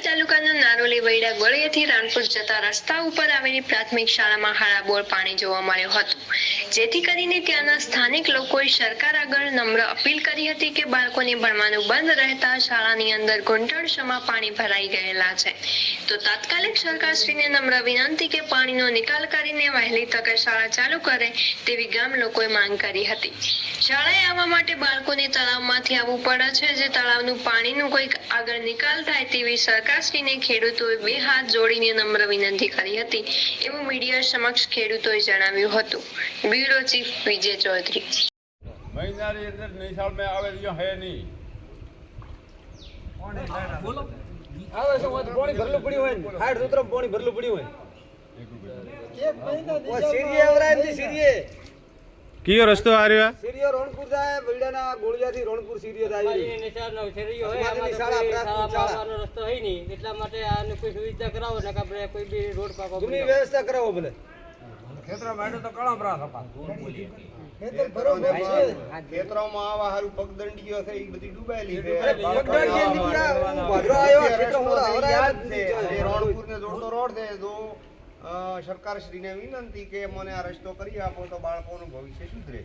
બોટાદ તાલુકાના નારોલી વૈડા ગોળિયાથી રાણપુર જતા રસ્તા ઉપર આવેલી પ્રાથમિક શાળામાં હાડાબોળ પાણી જોવા મળ્યું હતું, જેથી કરીને ત્યાંના સ્થાનિક લોકોએ સરકાર આગળ નમ્ર અપીલ કરી હતી કે બાળકોને ભણવાનું બંધ રહેતા શાળાની અંદર ઘૂંટણસમાં પાણી ભરાઈ ગયેલા છે, તો તાત્કાલિક સરકારશ્રીને નમ્ર વિનંતી કે પાણીનો નિકાલ કરીને વહેલી તકે શાળા ચાલુ કરે તેવી ગામ લોકોએ માંગ કરી હતી। શાળાએ આવવા માટે બાળકોને તળાવમાંથી આવવું પડે છે, જે તળાવનું પાણીનું કોઈક આગળ નિકાલ થાય તેવી સરકારશ્રીને ખેડૂતોએ બે હાથ જોડીને નમ્ર વિનંતી કરી હતી, એવું મીડિયા સમક્ષ ખેડૂતોએ જણાવ્યું હતું। બ્યુરો ચીફ વિજય ચૌધરી। મહિનાની અંદર નિશાળ में આવે जो है नहीं આવે છે પાણી ભરલું પડ્યું હોય ને 60 સૂત્ર પાણી ભરલું પડ્યું હોય એક મહિના ઓ સિરિયે આવરાય ની સિરિયે કયો રસ્તો આ રહ્યો સિરિયો રણપુર જાય બલડાના ગોળિયાથી રણપુર સિરિયો જાય એ નિશાળનો સિરિયો હોય અમારી શાળાનો રસ્તો હઈ ની એટલા માટે આને કોઈ સુવિધા કરાવો ને કે આપણે કોઈ બી રોડ પાકો તમે વ્યવસ્થા કરાવો ભલે ખેતરા માટે તો કળા ભરા થપા ખેતર બરોબર છે ખેતરોમાં આવા હારું પગદંડીઓ છે એ બધી ડૂબાયેલી છે પગદંડી નીકળ્યા ભદ્રો આવ્યો ખેતર મોરા આવરાય છે એ રણપુરને જોડતો રોડ છે તો સરકારશ્રીને વિનંતી કે મને આ રસ્તો કરી આપો તો બાળકોનું ભવિષ્ય સુધરે।